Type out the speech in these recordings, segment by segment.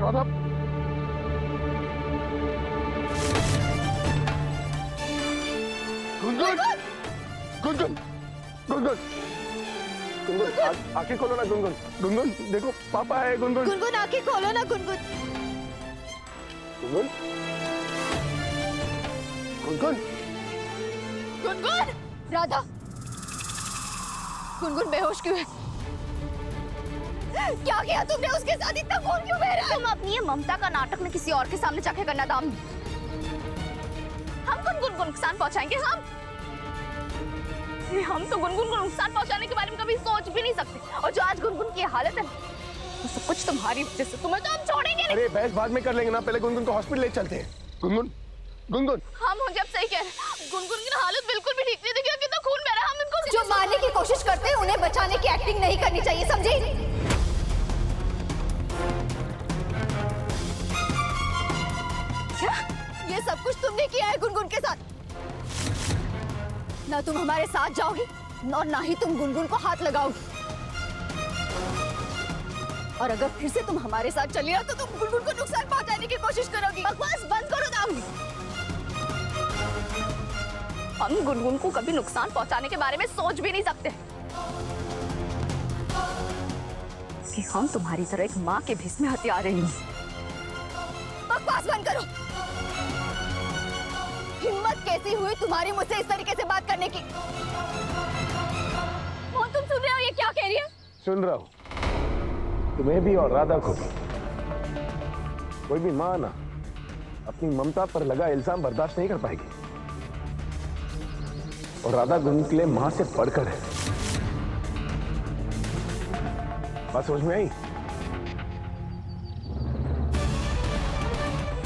राधा, गुनगुन, गुनगुन, गुनगुन, गुनगुन, आंखें खोलो ना गुनगुन, गुनगुन, देखो पापा है गुनगुन, गुनगुन आंखें खोलो ना गुनगुन, गुनगुन, गुनगुन, गुनगुन, राधा, गुनगुन बेहोश क्यों है? क्या किया तुमने उसके साथ? इतना खून क्यों बह रहा है? तुम अपनी ये ममता का नाटक में किसी और के सामने जाके करना दाम। हम गुनगुन को नुकसान पहुंचाएंगे? हम तो गुनगुन को नुकसान पहुंचाने के बारे में कभी सोच भी नहीं सकते। और जो आज गुनगुन की हालत है वो सब कुछ तुम्हारी वजह से। तुम्हें तो हम छोड़ेंगे नहीं। अरे बहस बाद में कर लेंगे ना, पहले गुनगुन को हॉस्पिटल ले चलते हैं। गुनगुन, गुनगुन, हम मुझे अब सही कह रहे हैं, गुनगुन की हालत बिल्कुल भी ठीक नहीं। देखिए कितना खून बह रहा है। हम इनको जो मारने की कोशिश करते हैं उन्हें बचाने की एक्टिंग नहीं करनी चाहिए, समझी? क्या ये सब कुछ तुमने किया है गुनगुन के साथ? ना तुम हमारे साथ जाओगी और ना ही तुम गुनगुन को हाथ लगाओगी। और अगर फिर से तुम हमारे साथ चली हो तो तुम गुनगुन को नुकसान पहुंचाने की कोशिश करोगी। बकवास बंद करो दाम। हम गुनगुन को कभी नुकसान पहुंचाने के बारे में सोच भी नहीं सकते कि हम तुम्हारी तरह एक माँ के भेष में हथियार नहीं। बकवास बंद करो। हिम्मत कैसी हुई तुम्हारी मुझसे इस तरीके से बात करने की? मोहन तुम सुन रहे हो ये क्या कह रही है? सुन रहा हूँ, तुम्हें भी और राधा को भी। कोई भी माँ ना अपनी ममता पर लगा इल्जाम बर्दाश्त नहीं कर पाएगी। और राधा गुनगुन के लिए माँ से बढ़कर है। बात समझ में आई?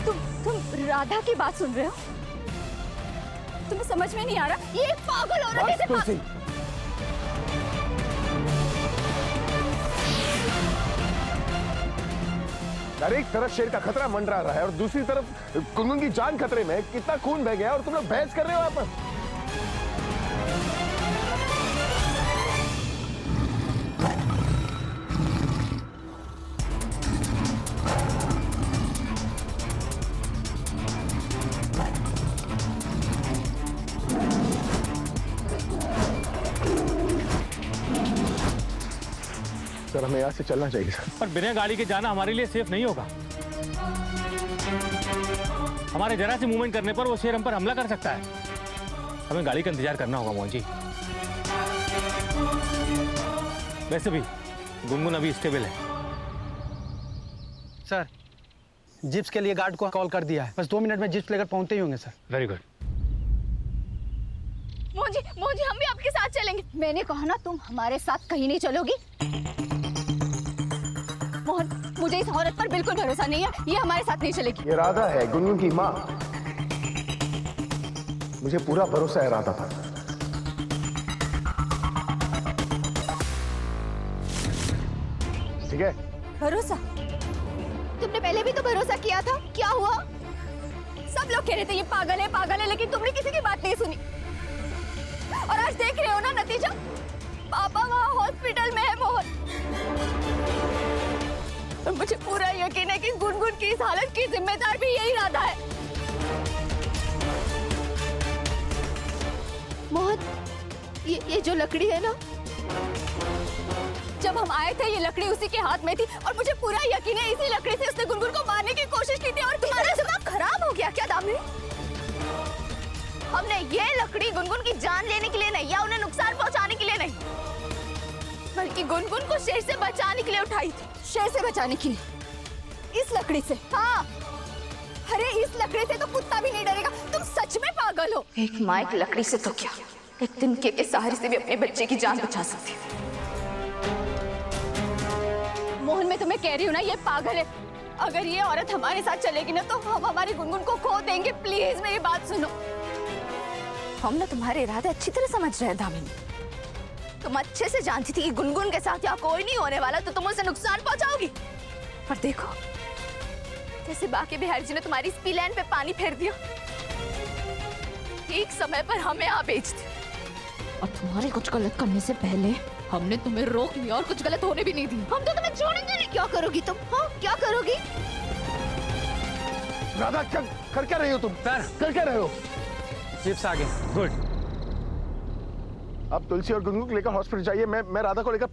तुम राधा की बात सुन रहे हो? तुम्हें समझ में नहीं आ रहा? ये एक पागल औरत है। तुलसी, अरे एक तरफ शेर का खतरा मंडरा रहा है और दूसरी तरफ गुनगुन की जान खतरे में। कितना खून बह गया और तुम लोग बहस कर रहे हो यहाँ पर। सर हमें यहाँ से चलना चाहिए सर। पर बिना गाड़ी के जाना हमारे लिए सेफ नहीं होगा। हमारे जरा से मूवमेंट करने पर वो शेर हम पर हमला कर सकता है। हमें गाड़ी का इंतजार करना होगा मोहन जी। वैसे भी गुनगुन अभी स्टेबल है। सर जिप्स के लिए गार्ड को कॉल कर दिया है। बस 2 मिनट में जिप्स लेकर पहुंचते ही होंगे sir. Very good. Mohan ji हम भी आपके साथ चलेंगे। मैंने कहा ना तुम हमारे साथ कहीं नहीं चलोगी। मोहन मुझे इस औरत पर बिल्कुल भरोसा नहीं है। ये हमारे साथ नहीं चलेगी। ये राधा है, गुनगुन की माँ। मुझे पूरा भरोसा है राधा पर। ठीक है? भरोसा? तुमने पहले भी तो भरोसा किया था। क्या हुआ? सब लोग कह रहे थे ये पागल है, लेकिन तुमने किसी की बात नहीं सुनी। और आज देख रहे हो ना नतीजा। पापा वहाँ हॉस्पिटल में है मोहन। और मुझे पूरा यकीन है कि गुनगुन की इस हालत की जिम्मेदार भी यही राधा है। मोहन ये जो लकड़ी है ना, जब हम आए थे ये लकड़ी उसी के हाथ में थी और मुझे पूरा यकीन है इसी लकड़ी से उसने गुनगुन को मारने की कोशिश की थी। और तुम्हारा दिमाग खराब हो गया क्या दामिनी? हमने ये लकड़ी गुनगुन की जान लेने के लिए नहीं या उन्हें नुकसान पहुंचाने के लिए नहीं, बल्कि गुनगुन को शेर से बचाने के लिए उठाई थी। शेर से बचाने के लिए? इस लकड़ी से? हाँ। अरे इस लकड़ी से तो कुत्ता भी नहीं डरेगा। तुम सच में पागल हो। एक माँ एक लकड़ी से तो क्या, एक तिनके के सहारे से भी अपने बच्चे की जान बचा सकती है। मोहन मैं तुम्हें कह रही हूँ ना ये पागल है। अगर ये औरत हमारे साथ चलेगी ना तो हम हमारी गुनगुन को खो देंगे। प्लीज मेरी बात सुनो। हम ना तुम्हारे इरादे अच्छी तरह समझ रहे हैं दामिनी। तुम अच्छे से जानती थी कि गुनगुन के साथ यहाँ कोई नहीं होने वाला तो तुम उसे नुकसान पहुंचाओगी। पर देखो जैसे बाकी बिहारी जी ने तुम्हारी स्पीलैंड पे पानी फेर दिया, ठीक समय पर हमें यहाँ भेज दिया। और तुम्हारे कुछ गलत करने से पहले हमने तुम्हें रोक लिया और कुछ गलत होने भी नहीं दी। हम तो तुम्हें छोड़ेंगे नहीं। क्या करोगी तुम? हाँ क्या करोगी? राधा क्या कर क्या रही हो तुम? सर। कर क्या रहे हो? जिप्स आ गए। गुड। आप तुलसी और गुनगुन को लेकर हॉस्पिटल जाइए। मैं राधा को लेकर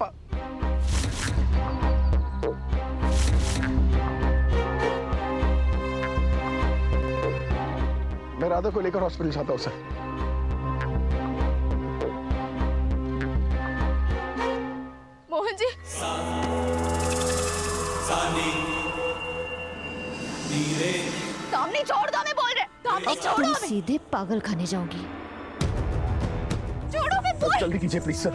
मैं राधा को लेकर हॉस्पिटल जाता हूँ सर। मोहन जी, सामने छोड़ दो, मैं बोल रहे, सामने छोड़ो तुम हमें, सीधे पागल खाने जाओगी। छोड़ो मैं बोल। जल्दी कीजिए प्लीज सर।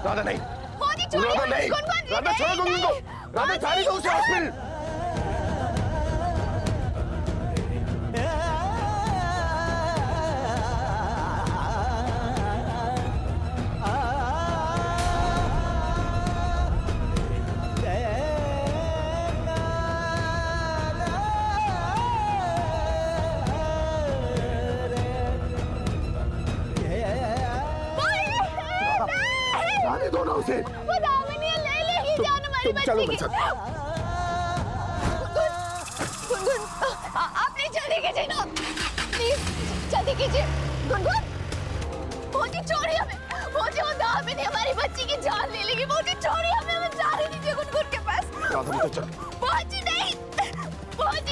राधा नहीं, मोदी छोड़िए, राधा नहीं, गुनगुन जी, राधा छोड़ो गुनगुन को। राधा जाने दो उसे हॉस्पिटल। जाने दो ना उसे। वो दामिनी ले लेगी जान हमारी तुम चलो बच्ची की। मेरे गुनगुन, आप नहीं जल्दी कीजिए ना, प्लीज जल्दी कीजिए। गुनगुन, मोदी छोड़िए हमें, मोदी वो दामिनी हमारी बच्ची की जान ले लेगी। मोदी छोड़िए हमें, हमें जाने दीजिए गुनगुन के पास। राधा मुझे चल। मोदी नहीं,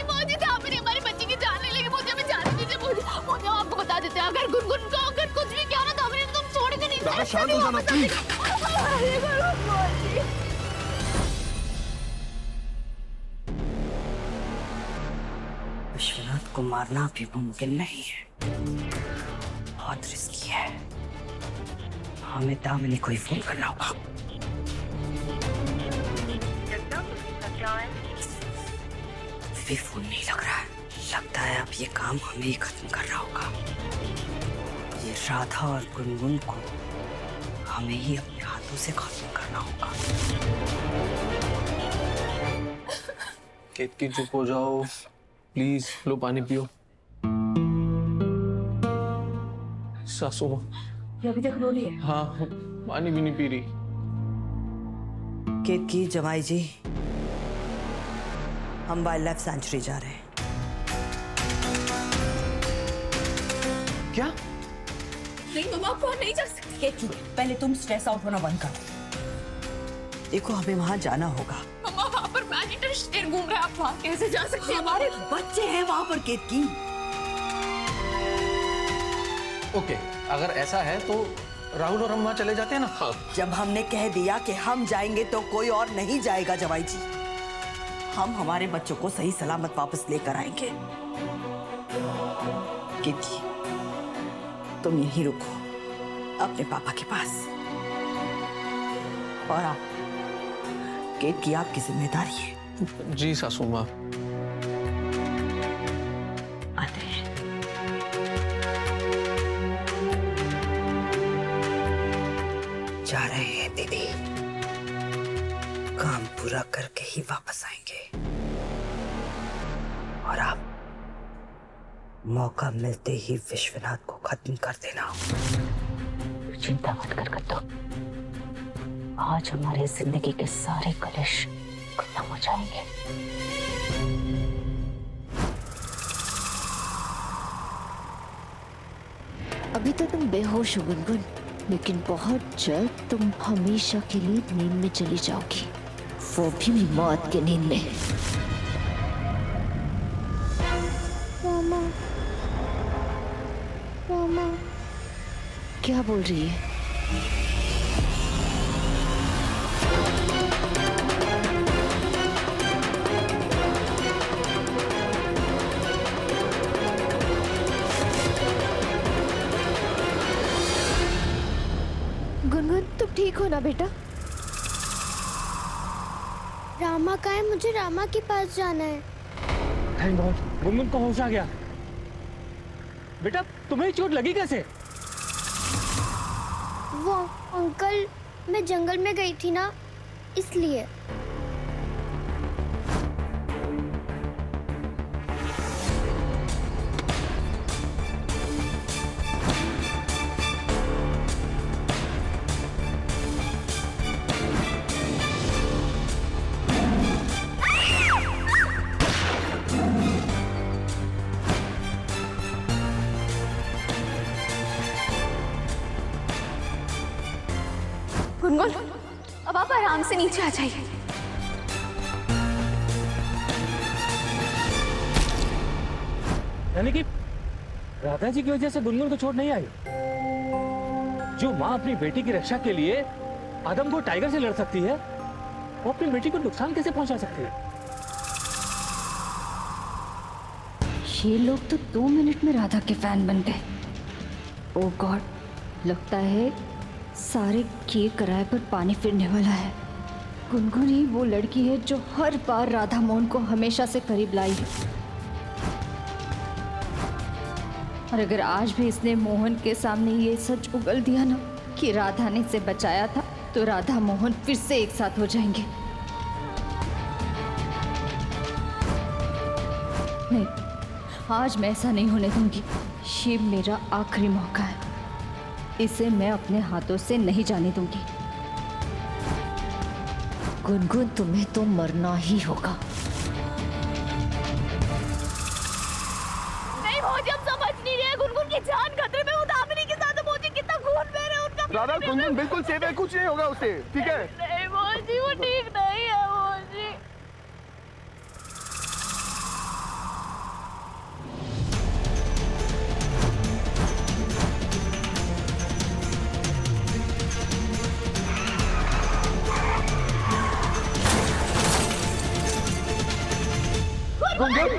मोदी दामिनी हमारी बच्ची की जान ले लेगी। मोदी हमें जाने दीजिए। मोदी हम आपको बता देते हैं, अगर गुनगुन को अगर कुछ भी किया ना दामिनी तुम छोड़ेंगे नहीं। राधा शांत हो जाना प्लीज। विश्वनाथ को मारना भी मुमकिन नहीं है, बहुत रिस्की है। हमें दामिनी को ही फोन करना होगा। भी फोन नहीं लग रहा है, लगता है अब ये काम हमें ही खत्म करना होगा। ये राधा और गुनगुन को हमें ही अपने हाथों से खत्म करना होगा। केतकी चुप हो जाओ प्लीज, लो पानी पियो। सासू माँ। ये अभी तक रो रही है। हाँ, पानी भी नहीं पी रही। केतकी, जमाई जी, हम वाइल्ड लाइफ सेंचुरी जा रहे हैं। क्या? नहीं मम्मा, आप वहाँ नहीं जा सकती। केतकी, पहले तुम स्ट्रेस आउट होना बंद करो। देखो, हमें वहां जाना होगा। मम्मा, वहाँ पर मैजिटर शेर घूम रहा है, आप वहाँ कैसे जा सकती हैं? हमारे बच्चे हैं वहां पर केतकी। ओके, अगर ऐसा है तो राहुल और हम वहाँ चले जाते हैं ना। हाँ। जब हमने कह दिया कि हम जाएंगे तो कोई और नहीं जाएगा जवाई जी। हम हमारे बच्चों को सही सलामत वापस लेकर आएंगे। केतकी, तुम यहीं रुको अपने पापा के पास, और आप केतकी, आपकी जिम्मेदारी है। जी सासू माँ। आते हैं। जा रहे हैं दीदी, काम पूरा करके ही वापस आएंगे। और आप मौका मिलते ही विश्वनाथ को खत्म कर देना। चिंता मत कर कत्तो, आज हमारे जिंदगी के सारे कलेश खत्म हो जाएंगे। अभी तो तुम बेहोश हो गुनगुन, लेकिन बहुत जल्द तुम हमेशा के लिए नींद में चली जाओगी, वो भी मौत के नींद में। मामा, मामा, क्या बोल रही है? गुनगुन, तुम ठीक हो ना बेटा? रामा का है, मुझे रामा के पास जाना है। थैंक गॉड, गुनगुन को होश आ गया। बेटा तुम्हें चोट लगी कैसे? वो अंकल, मैं जंगल में गई थी ना, इसलिए। गुनगुन, अब आप आराम से नीचे आ जाइए। यानी कि राधा जी की वजह से गुनगुन को चोट नहीं आई। जो माँ अपनी बेटी की रक्षा के लिए आदम को टाइगर से लड़ सकती है, वो अपनी बेटी को नुकसान कैसे पहुंचा सकती है? ये लोग तो 2 मिनट में राधा के फैन बन गए। ओह गॉड, लगता है सारे के किराए पर पानी फिरने वाला है। गुनगुन ही वो लड़की है जो हर बार राधा मोहन को हमेशा से करीब लाई है। और अगर आज भी इसने मोहन के सामने ये सच उगल दिया ना कि राधा ने इसे बचाया था, तो राधा मोहन फिर से एक साथ हो जाएंगे। नहीं, आज मैं ऐसा नहीं होने दूंगी। ये मेरा आखिरी मौका है, इसे मैं अपने हाथों से नहीं जाने दूंगी। गुनगुन, तुम्हें तो मरना ही होगा। नहीं मुझे अब समझ नहीं रही है, गुनगुन की जान खतरे में, वो दामिनी के साथ मुझे कितना खून बह रहा है उनका। राधा, गुनगुन बिल्कुल सेफ है, कुछ नहीं होगा उसे, ठीक है? नहीं मोजी, वो ठीक नहीं है मोजी। गुनगुन,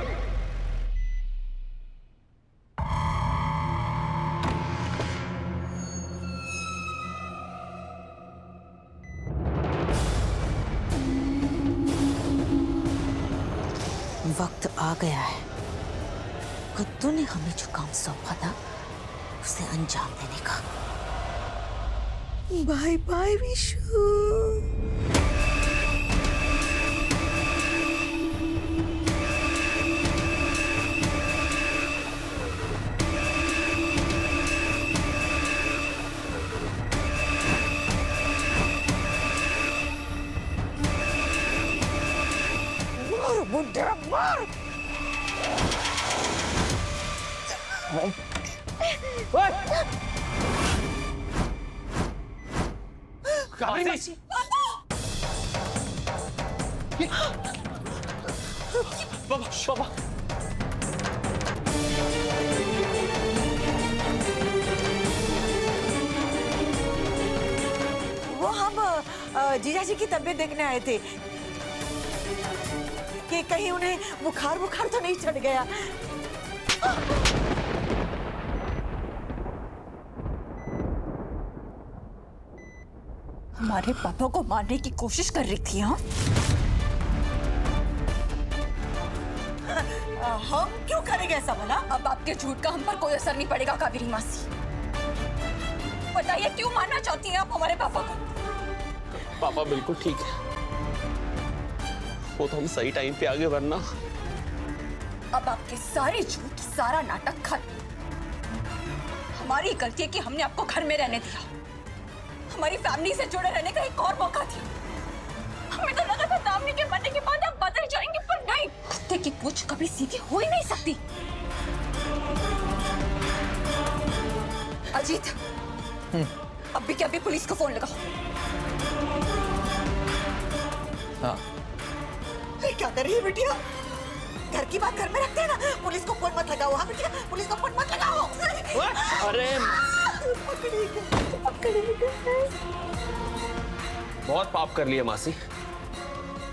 वक्त आ गया है। कुत्तों ने हमें जो काम सौंपा था उसे अंजाम देने का। Bye bye Vishu. बुढ़ा मार। कावेरी! बाबा, वो हम जीजा जी की तबीयत देखने आए थे कि कहीं उन्हें बुखार तो नहीं चढ़ गया। हमारे पापा को मारने की कोशिश कर रही थी। हाँ, हम क्यों करेंगे ऐसा भला? अब आपके झूठ का हम पर कोई असर नहीं पड़ेगा। कावेरी मासी, बताइए क्यों मारना चाहती हैं आप हमारे पापा को? पापा बिल्कुल ठीक है, वो तो हम सही टाइम पे आगे, वरना अब आपके सारे झूठ, सारा नाटक खत्म। हमारी गलती है कि हमने आपको घर में रहने दिया, हमारी फैमिली से जुड़े रहने का एक और मौका दिया। हमें तो लगा था दामिनी के मरने के बाद आप बदल जाएंगे, पर नहीं। कुत्ते की पूंछ कभी सीधी हो ही नहीं सकती। अजीत, अभी के अभी पुलिस को फोन लगाओ। हाँ। ये क्या कर रही है बिटिया? घर की बात घर में रखते हैं ना। पुलिस को फोन मत लगाओ। हाँ बिटिया, पुलिस को फोन मत लगाओ। अरे बहुत पाप कर लिया मासी,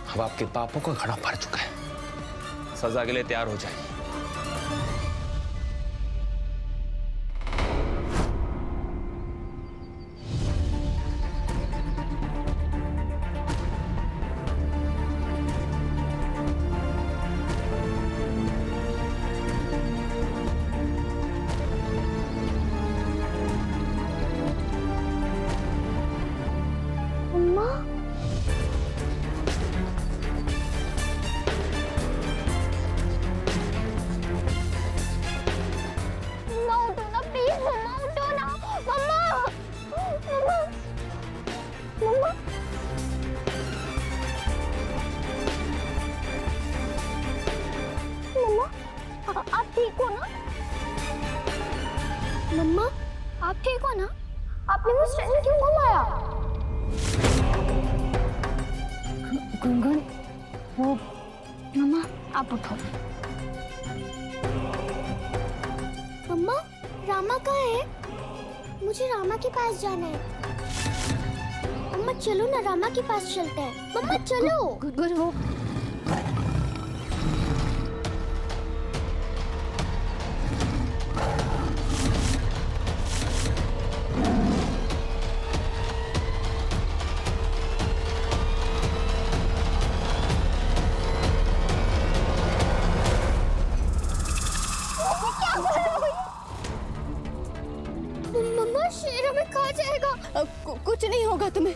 अब आपके पापों का घड़ा भर चुका है, सजा के लिए तैयार हो जाइए। मम्मा आप ठीक हो ना? आपने मुझे स्टेशन क्यों घुमाया? गुनगुन, वो मम्मा आप उठो। मम्मा रामा कहाँ है? मुझे रामा के पास जाना है। मम्मा चलो ना, रामा के पास चलते हैं। मम्मा चलो। गुनगुन वो मम्मा शेर हमें खा जाएगा। कुछ नहीं होगा तुम्हें।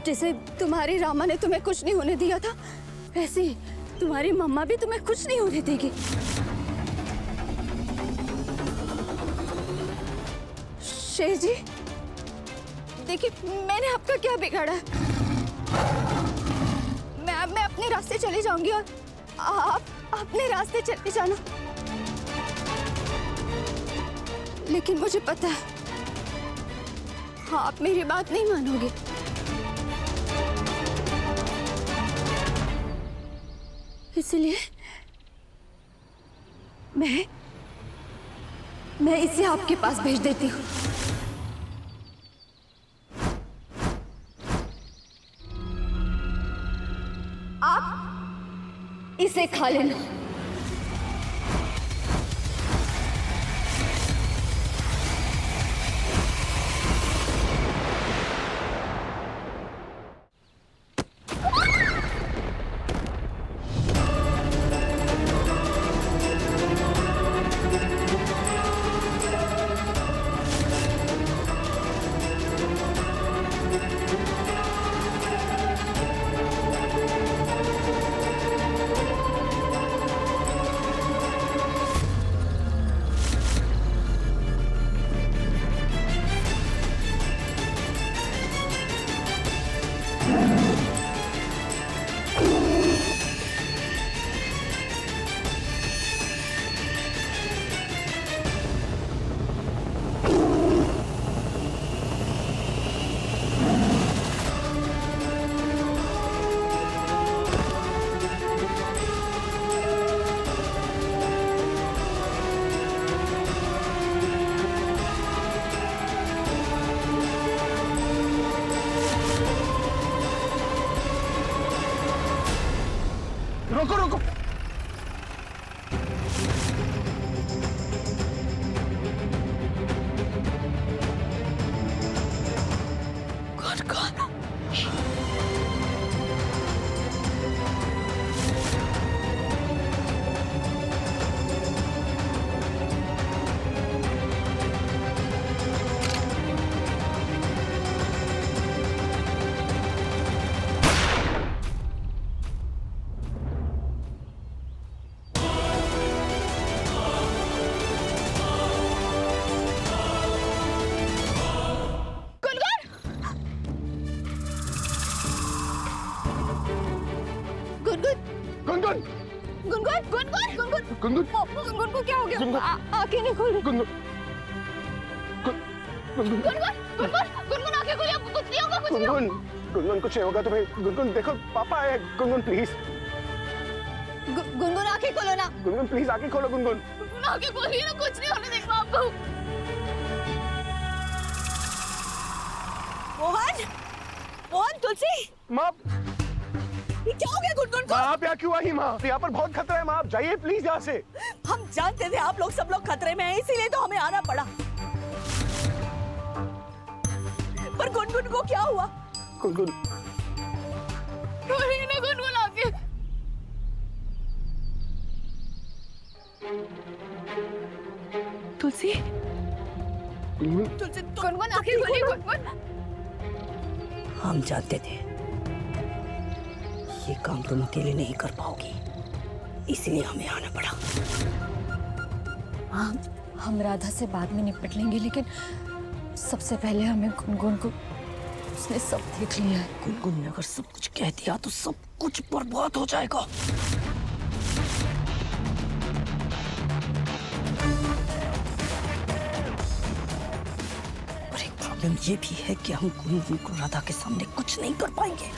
जैसे तुम्हारी रामा ने तुम्हें कुछ नहीं होने दिया था, वैसे ही तुम्हारी मम्मा भी तुम्हें कुछ नहीं होने देगी। शेर जी, देखिए मैंने आपका क्या बिगाड़ा है? मैं अपने रास्ते चली जाऊंगी और आप अपने रास्ते चले जाना। लेकिन मुझे पता है आप मेरी बात नहीं मानोगे। इसलिए मैं इसे आपके पास भेज देती हूँ। आप इसे खा लेना। रोको रोको। गुनगुन गुनगुन गुनगुन गुनगुन गुनगुन गुनगुन को क्या हो गया? आंखें नहीं खोल रही। गुनगुन गुनगुन गुनगुन गुनगुन आंखें खोलिए, आपको कुछ नहीं होगा, कुछ नहीं होगा। गुनगुन गुनगुन कुछ नहीं होगा तुम्हें। गुनगुन देखो पापा है। गुनगुन प्लीज। गुनगुन आंखें खोलो ना। गुनगुन प्लीज आंखें खोलो। गुनगुन आंखें खोलिए ना, कुछ नहीं होने देगा आपको। मोहन मोहन तुलसी, माँ ये क्या हो गया गुनगुन को? आप यहाँ क्यों आई माँ? यहाँ पर बहुत खतरा है माँ, आप जाइए प्लीज यहाँ से। हम जानते थे आप लोग सब लोग खतरे में हैं, इसीलिए तो हमें आना पड़ा। पर गुनगुन को क्या हुआ? गुनगुन गुनगुन आके तुलसी तुलसी गुनगुन आके खोली। गुनगुन हम जानते थे ये काम तुम अकेले नहीं कर पाओगी, इसलिए हमें आना पड़ा। हम राधा से बाद में निपट लेंगे, लेकिन सबसे पहले हमें गुनगुन को, उसने सब देख लिया है। गुनगुन ने अगर सब कुछ कह दिया तो सब कुछ बर्बाद हो जाएगा। प्रॉब्लम ये भी है कि हम गुनगुन को राधा के सामने कुछ नहीं कर पाएंगे।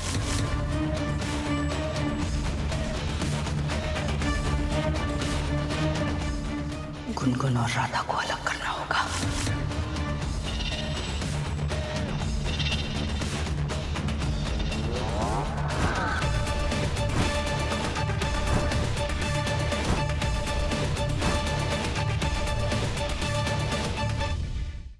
गुनगुन और राधा को अलग करना होगा।